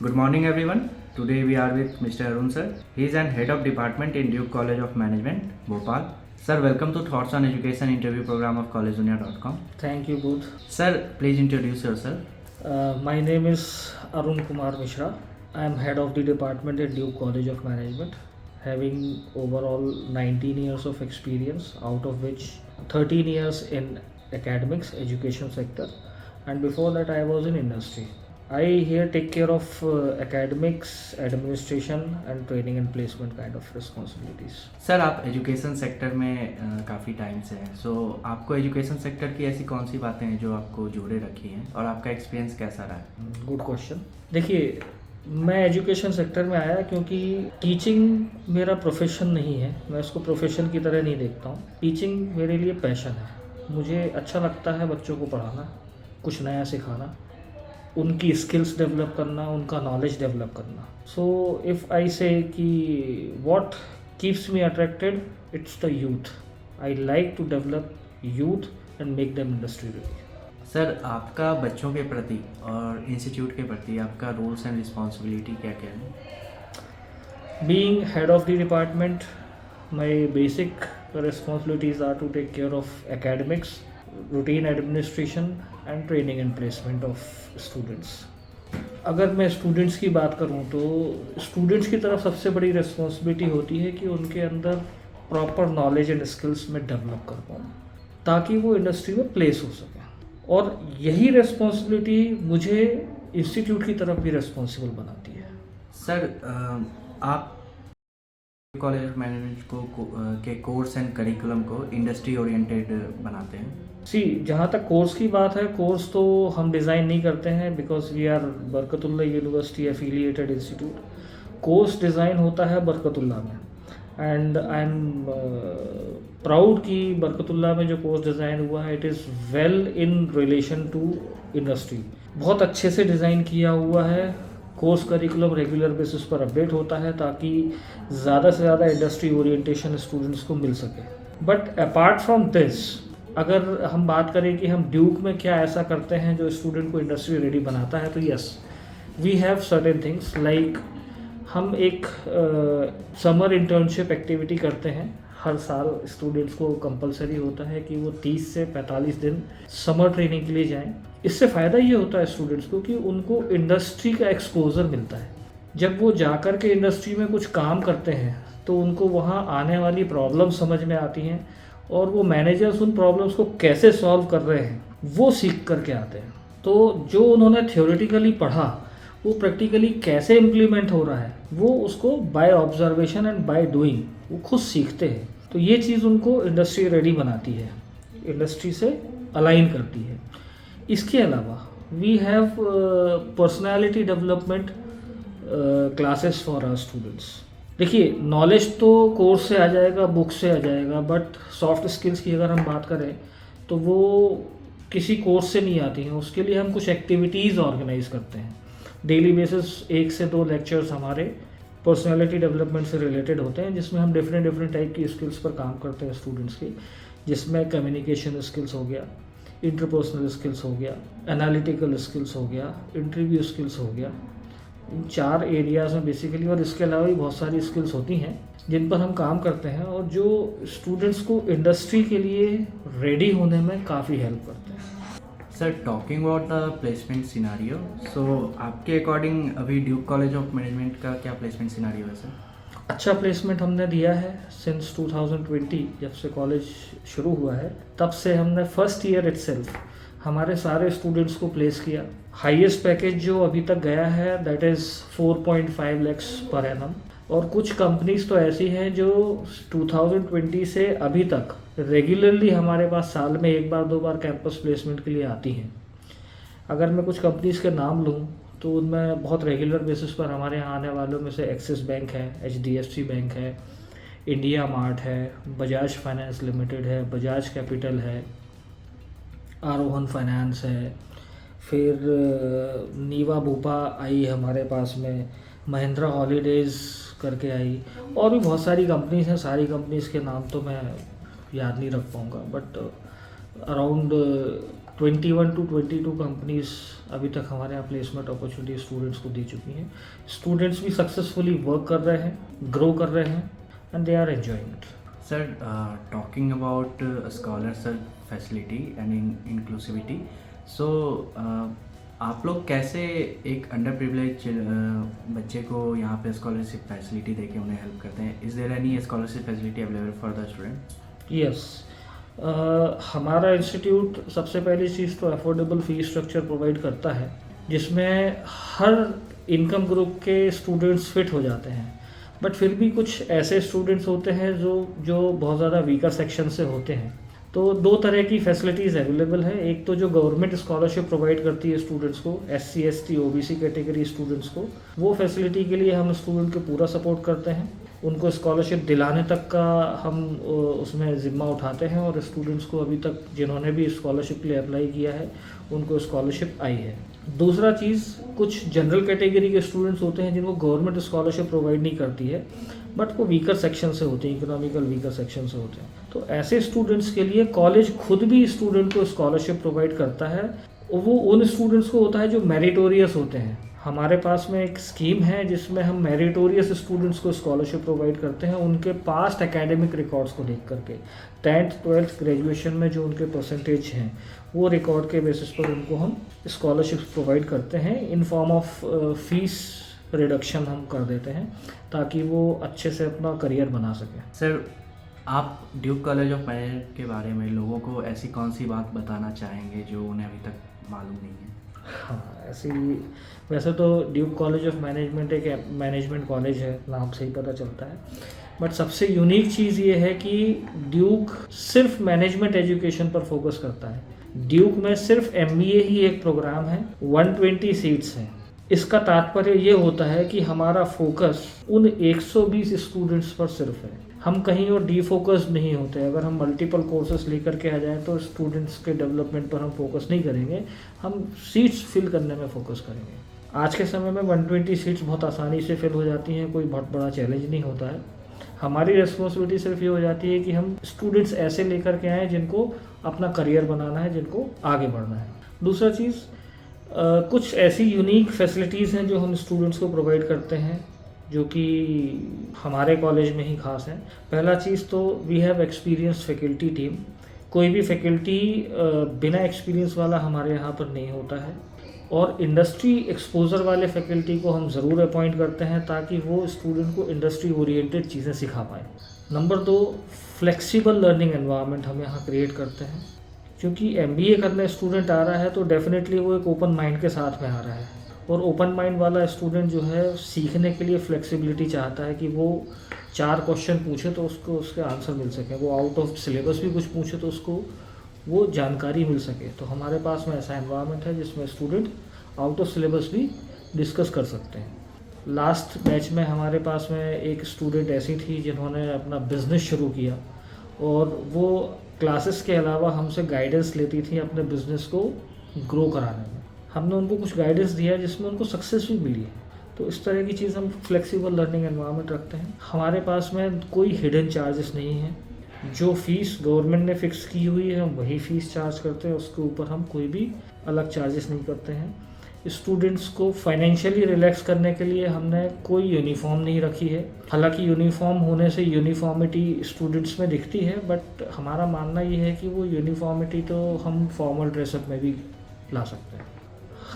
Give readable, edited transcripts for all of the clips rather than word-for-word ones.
Good morning, everyone. Today we are with Mr. Arun sir. He is an head of department in Duke College of Management, Bhopal. Sir, welcome to Thoughts on Education interview program of collegedunia.com. Thank you both. Sir, please introduce yourself. My name is Arun Kumar Mishra. I am head of the department at Duke College of Management, having overall 19 years of experience, out of which 13 years in academics, education sector, and before that I was in industry. I here take care of academics, administration and training and placement kind of responsibilities. Sir आप education sector में काफ़ी time से हैं, सो आपको education sector की ऐसी कौन सी बातें हैं जो आपको जोड़े रखी हैं और आपका एक्सपीरियंस कैसा रहा है? Good question. देखिए, मैं एजुकेशन सेक्टर में आया क्योंकि टीचिंग मेरा प्रोफेशन नहीं है. मैं इसको प्रोफेशन की तरह नहीं देखता हूँ. टीचिंग मेरे लिए पैशन है. मुझे अच्छा लगता है बच्चों को पढ़ाना, कुछ नया सिखाना, उनकी स्किल्स डेवलप करना, उनका नॉलेज डेवलप करना. सो इफ़ आई से कि what keeps me attracted, it's the youth. I like to develop youth and make them industry ready. Sir आपका बच्चों के प्रति और इंस्टीट्यूट के प्रति आपका रोल्स एंड रिस्पॉन्सिबिलिटी क्या क्या है? Being head of the department, my basic responsibilities are to take care of academics, routine administration and training and placement of students. अगर मैं स्टूडेंट्स की बात करूं तो स्टूडेंट्स की तरफ सबसे बड़ी रिस्पॉन्सिबिलिटी होती है कि उनके अंदर प्रॉपर नॉलेज एंड स्किल्स में डेवलप कर पाऊँ ताकि वो इंडस्ट्री में प्लेस हो सके. और यही रिस्पॉन्सिबिलिटी मुझे इंस्टीट्यूट की तरफ भी रिस्पॉन्सिबल बनाती है. सर आप कॉलेज ऑफ मैनेजमेंट के कोर्स एंड करिकुलम को इंडस्ट्री ओरिएंटेड बनाते हैं. जहाँ तक कोर्स की बात है, कोर्स तो हम डिज़ाइन नहीं करते हैं because we are Barkatullah university affiliated institute. Course design होता है बरकतुल्लाह में एंड आई एम प्राउड कि बरकतुल्लाह में जो कोर्स डिज़ाइन हुआ है it is well in relation to industry. बहुत अच्छे से डिज़ाइन किया हुआ है. कोर्स करिकुलम रेगुलर बेसिस पर अपडेट होता है ताकि ज़्यादा से ज़्यादा इंडस्ट्री ओरिएंटेशन स्टूडेंट्स को मिल सके. बट अपार्ट फ्रॉम दिस, अगर हम बात करें कि हम ड्यूक में क्या ऐसा करते हैं जो स्टूडेंट को इंडस्ट्री रेडी बनाता है, तो yes, we have certain things like हम एक समर इंटर्नशिप एक्टिविटी करते हैं. हर साल स्टूडेंट्स को कंपलसरी होता है कि वो 30 से 45 दिन समर ट्रेनिंग के लिए जाएं. इससे फ़ायदा ये होता है स्टूडेंट्स को कि उनको इंडस्ट्री का एक्सपोजर मिलता है. जब वो जाकर के इंडस्ट्री में कुछ काम करते हैं तो उनको वहाँ आने वाली प्रॉब्लम समझ में आती हैं और वो मैनेजर्स उन प्रॉब्लम्स को कैसे सॉल्व कर रहे हैं वो सीख करके आते हैं. तो जो उन्होंने थ्योरेटिकली पढ़ा वो प्रैक्टिकली कैसे इम्प्लीमेंट हो रहा है वो उसको by observation and by doing वो खुद सीखते हैं. तो ये चीज़ उनको इंडस्ट्री रेडी बनाती है, इंडस्ट्री से अलाइन करती है. इसके अलावा we have personality development classes for our students. देखिए, नॉलेज तो कोर्स से आ जाएगा, बुक से आ जाएगा, बट सॉफ्ट स्किल्स की अगर हम बात करें तो वो किसी कोर्स से नहीं आती हैं. उसके लिए हम कुछ एक्टिविटीज़ ऑर्गेनाइज करते हैं. डेली बेसिस 1 से 2 लेक्चर्स हमारे पर्सनालिटी डेवलपमेंट से रिलेटेड होते हैं जिसमें हम डिफरेंट टाइप की स्किल्स पर काम करते हैं स्टूडेंट्स की, जिसमें कम्युनिकेशन स्किल्स हो गया, इंटरपर्सनल स्किल्स हो गया, एनालिटिकल स्किल्स हो गया, इंटरव्यू स्किल्स हो गया. इन 4 एरियाज़ में बेसिकली, और इसके अलावा भी बहुत सारी स्किल्स होती हैं जिन पर हम काम करते हैं और जो स्टूडेंट्स को इंडस्ट्री के लिए रेडी होने में काफ़ी हेल्प करते हैं. Sir talking about the placement scenario, so आपके अकॉर्डिंग अभी ड्यूक कॉलेज ऑफ मैनेजमेंट का क्या प्लेसमेंट सिनारियो है सर? अच्छा प्लेसमेंट हमने दिया है सिंस 2020. जब से कॉलेज शुरू हुआ है तब से हमने फर्स्ट ईयर इटसेल्फ हमारे सारे स्टूडेंट्स को प्लेस किया. हाईएस्ट पैकेज जो अभी तक गया है that is 4.5 lakhs per annum. और कुछ कंपनीज तो ऐसी हैं जो 2020 से अभी तक रेगुलरली हमारे पास साल में 1 बार 2 बार कैंपस प्लेसमेंट के लिए आती हैं. अगर मैं कुछ कंपनीज के नाम लूँ तो उनमें बहुत रेगुलर बेसिस पर हमारे यहाँ आने वालों में से एक्सिस बैंक है, HDFC बैंक है, इंडिया मार्ट है, बजाज फाइनेंस लिमिटेड है, बजाज कैपिटल है, आरोहन फाइनेंस है, फिर नीवा भूपा आई हमारे पास में, महिंद्रा हॉलीडेज़ करके आई, और भी बहुत सारी कंपनीज हैं. सारी कंपनीज के नाम तो मैं याद नहीं रख पाऊँगा, बट अराउंड 21 to 22 कंपनीज अभी तक हमारे यहाँ प्लेसमेंट अपॉर्चुनिटी स्टूडेंट्स को दे चुकी हैं। स्टूडेंट्स भी सक्सेसफुली वर्क कर रहे हैं, ग्रो कर रहे हैं and they are enjoying it. Sir, talking about scholarship facility and inclusivity, so आप लोग कैसे एक अंडर प्रिविलेज बच्चे को यहाँ पे स्कॉलरशिप फैसिलिटी देके उन्हें हेल्प करते हैं? Is there any scholarship facility available for the student? Yes, हमारा इंस्टीट्यूट सबसे पहली चीज़ तो अफोर्डेबल फ़ी स्ट्रक्चर प्रोवाइड करता है, जिसमें हर इनकम ग्रुप के स्टूडेंट्स फिट हो जाते हैं। बट फिर भी कुछ ऐसे स्टूडेंट्स होते हैं जो बहुत ज़्यादा वीकर सेक्शन से होते हैं। तो दो तरह की फैसिलिटीज़ अवेलेबल है। एक तो जो गवर्नमेंट स्कॉलरशिप प्रोवाइड करती है स्टूडेंट्स को, SC ST OBC category students को, वो फैसिलिटी के लिए हम स्टूडेंट को पूरा सपोर्ट करते हैं। उनको स्कॉलरशिप दिलाने तक का हम उसमें ज़िम्मा उठाते हैं, और स्टूडेंट्स को अभी तक जिन्होंने भी स्कॉलरशिप के लिए अप्लाई किया है उनको स्कॉलरशिप आई है। दूसरा चीज़, कुछ जनरल कैटेगरी के स्टूडेंट्स होते हैं जिनको गवर्नमेंट स्कॉलरशिप प्रोवाइड नहीं करती है, बट वो वीकर सेक्शन से होते हैं, इकोनॉमिकल वीकर सेक्शन से होते हैं। तो ऐसे स्टूडेंट्स के लिए कॉलेज खुद भी स्टूडेंट को स्कॉलरशिप प्रोवाइड करता है, और वो उन स्टूडेंट्स को होता है जो मेरिटोरियस होते हैं। हमारे पास में एक स्कीम है जिसमें हम मेरिटोरियस स्टूडेंट्स को स्कॉलरशिप प्रोवाइड करते हैं, उनके पास्ट एकेडमिक रिकॉर्ड्स को देख करके। 10th 12th ग्रेजुएशन में जो उनके परसेंटेज हैं, वो रिकॉर्ड के बेसिस पर उनको हम स्कॉलरशिप प्रोवाइड करते हैं। In form of fees reduction हम कर देते हैं, ताकि वो अच्छे से अपना करियर बना सकें। सर, आप ड्यूक कॉलेज ऑफ मैनेजमेंट के बारे में लोगों को ऐसी कौन सी बात बताना चाहेंगे जो उन्हें अभी तक मालूम नहीं है? हाँ, ऐसी वैसे तो ड्यूक कॉलेज ऑफ मैनेजमेंट एक मैनेजमेंट कॉलेज है, नाम से ही पता चलता है। बट सबसे यूनिक चीज़ ये है कि ड्यूक सिर्फ मैनेजमेंट एजुकेशन पर फोकस करता है। ड्यूक में सिर्फ MBA ही एक प्रोग्राम है, 120 सीट्स हैं। इसका तात्पर्य ये होता है कि हमारा फोकस उन 120 स्टूडेंट्स पर सिर्फ है, हम कहीं और डीफोकस्ड नहीं होते। अगर हम मल्टीपल कोर्सेज लेकर के आ जाएं तो स्टूडेंट्स के डेवलपमेंट पर हम फोकस नहीं करेंगे, हम सीट्स फिल करने में फोकस करेंगे। आज के समय में 120 सीट्स बहुत आसानी से फिल हो जाती हैं, कोई बहुत बड़ा चैलेंज नहीं होता है। हमारी रिस्पॉन्सिबिलिटी सिर्फ ये हो जाती है कि हम स्टूडेंट्स ऐसे लेकर के आएँ जिनको अपना करियर बनाना है, जिनको आगे बढ़ना है। दूसरा चीज़, कुछ ऐसी यूनिक फैसिलिटीज़ हैं जो हम स्टूडेंट्स को प्रोवाइड करते हैं, जो कि हमारे कॉलेज में ही खास है। पहला चीज़ तो we have experience faculty team. कोई भी फैकल्टी बिना एक्सपीरियंस वाला हमारे यहाँ पर नहीं होता है, और इंडस्ट्री एक्सपोजर वाले फैकल्टी को हम ज़रूर अपॉइंट करते हैं ताकि वो स्टूडेंट को इंडस्ट्री ओरिएंटेड चीज़ें सिखा पाएँ। नंबर 2, फ्लेक्सिबल लर्निंग एनवायरनमेंट हम यहाँ क्रिएट करते हैं। क्योंकि MBA करने स्टूडेंट आ रहा है तो डेफिनेटली वो एक ओपन माइंड के साथ में आ रहा है, और ओपन माइंड वाला स्टूडेंट जो है सीखने के लिए फ्लेक्सिबिलिटी चाहता है कि वो 4 क्वेश्चन पूछे तो उसको उसके आंसर मिल सके, वो आउट ऑफ सिलेबस भी कुछ पूछे तो उसको वो जानकारी मिल सके। तो हमारे पास में ऐसा एनवायरनमेंट है जिसमें स्टूडेंट आउट ऑफ सिलेबस भी डिस्कस कर सकते हैं। लास्ट बैच में हमारे पास में एक स्टूडेंट ऐसी थी जिन्होंने अपना बिज़नेस शुरू किया, और वो क्लासेस के अलावा हमसे गाइडेंस लेती थी अपने बिज़नेस को ग्रो कराने में। हमने उनको कुछ गाइडेंस दिया जिसमें उनको सक्सेस भी मिली है। तो इस तरह की चीज़ हम फ्लेक्सिबल लर्निंग एनवायरनमेंट रखते हैं। हमारे पास में कोई हिडन चार्जेस नहीं है। जो फ़ीस गवर्नमेंट ने फ़िक्स की हुई है हम वही फ़ीस चार्ज करते हैं, उसके ऊपर हम कोई भी अलग चार्जेस नहीं करते हैं। स्टूडेंट्स को फाइनेंशियली रिलैक्स करने के लिए हमने कोई यूनिफॉर्म नहीं रखी है। हालांकि यूनिफॉर्म होने से यूनिफॉर्मिटी स्टूडेंट्स में दिखती है, बट हमारा मानना ये है कि वो यूनिफॉर्मिटी तो हम फॉर्मल ड्रेसअप में भी ला सकते हैं।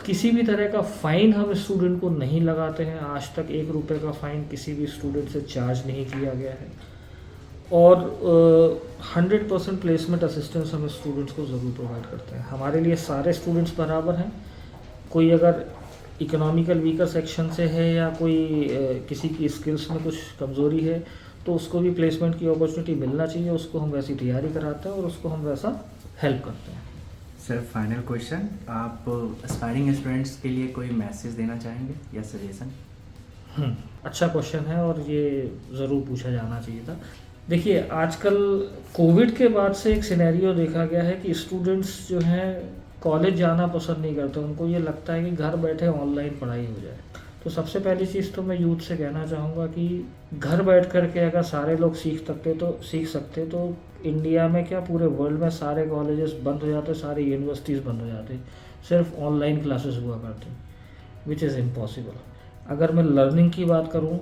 किसी भी तरह का फ़ाइन हम स्टूडेंट को नहीं लगाते हैं। आज तक 1 रुपये का फ़ाइन किसी भी स्टूडेंट से चार्ज नहीं किया गया है, और 100% प्लेसमेंट असिस्टेंस हम स्टूडेंट्स को ज़रूर प्रोवाइड करते हैं। हमारे लिए सारे स्टूडेंट्स बराबर हैं। कोई अगर इकोनॉमिकल वीकर सेक्शन से है या कोई किसी की स्किल्स में कुछ कमज़ोरी है तो उसको भी प्लेसमेंट की अपॉर्चुनिटी मिलना चाहिए, उसको हम वैसी तैयारी कराते हैं और उसको हम वैसा हेल्प करते हैं। सर, फाइनल क्वेश्चन, आप एस्पायरिंग स्टूडेंट्स के लिए कोई मैसेज देना चाहेंगे या सजेशन? अच्छा क्वेश्चन है और ये ज़रूर पूछा जाना चाहिए था। देखिए, आजकल कोविड के बाद से एक सिनेरियो देखा गया है कि स्टूडेंट्स जो हैं कॉलेज जाना पसंद नहीं करते। उनको ये लगता है कि घर बैठे ऑनलाइन पढ़ाई हो जाए। तो सबसे पहली चीज़ तो मैं यूथ से कहना चाहूँगा कि घर बैठ कर के अगर सारे लोग सीख सकते तो इंडिया में क्या पूरे वर्ल्ड में सारे कॉलेजेस बंद हो जाते, सारी यूनिवर्सिटीज़ बंद हो जाती, सिर्फ ऑनलाइन क्लासेस हुआ करती, विच इज़ इम्पॉसिबल। अगर मैं लर्निंग की बात करूँ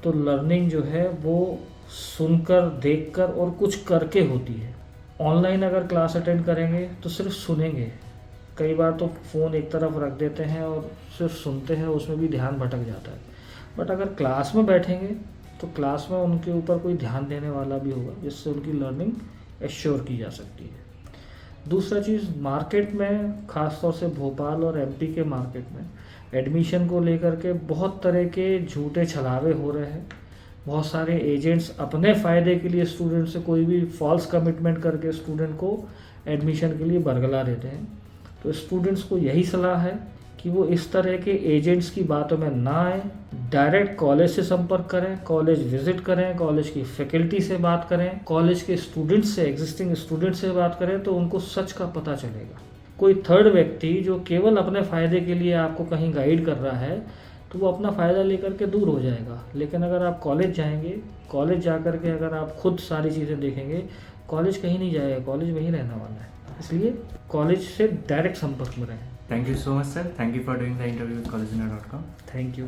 तो लर्निंग जो है वो सुनकर, देखकर और कुछ करके होती है। ऑनलाइन अगर क्लास अटेंड करेंगे तो सिर्फ सुनेंगे, कई बार तो फ़ोन एक तरफ रख देते हैं और सिर्फ सुनते हैं, उसमें भी ध्यान भटक जाता है। बट अगर क्लास में बैठेंगे तो क्लास में उनके ऊपर कोई ध्यान देने वाला भी होगा, जिससे उनकी लर्निंग एश्योर की जा सकती है। दूसरा चीज़, मार्केट में ख़ासतौर से भोपाल और एमपी के मार्केट में एडमिशन को लेकर के बहुत तरह के झूठे छलावे हो रहे हैं। बहुत सारे एजेंट्स अपने फ़ायदे के लिए स्टूडेंट से कोई भी फॉल्स कमिटमेंट करके स्टूडेंट को एडमिशन के लिए बरगला देते हैं। तो स्टूडेंट्स को यही सलाह है कि वो इस तरह के एजेंट्स की बातों में ना आए, डायरेक्ट कॉलेज से संपर्क करें, कॉलेज विजिट करें, कॉलेज की फैकल्टी से बात करें, कॉलेज के स्टूडेंट्स से, एग्जिस्टिंग स्टूडेंट्स से बात करें, तो उनको सच का पता चलेगा। कोई थर्ड व्यक्ति जो केवल अपने फ़ायदे के लिए आपको कहीं गाइड कर रहा है तो वो अपना फ़ायदा लेकर के दूर हो जाएगा। लेकिन अगर आप कॉलेज जाएंगे, कॉलेज जा कर के अगर आप खुद सारी चीज़ें देखेंगे, कॉलेज कहीं नहीं जाएगा, कॉलेज वहीं रहने वाला है। इसलिए कॉलेज से डायरेक्ट संपर्क में रहें। Thank you so much, sir. Thank you for doing the interview with collegena.com. Thank you.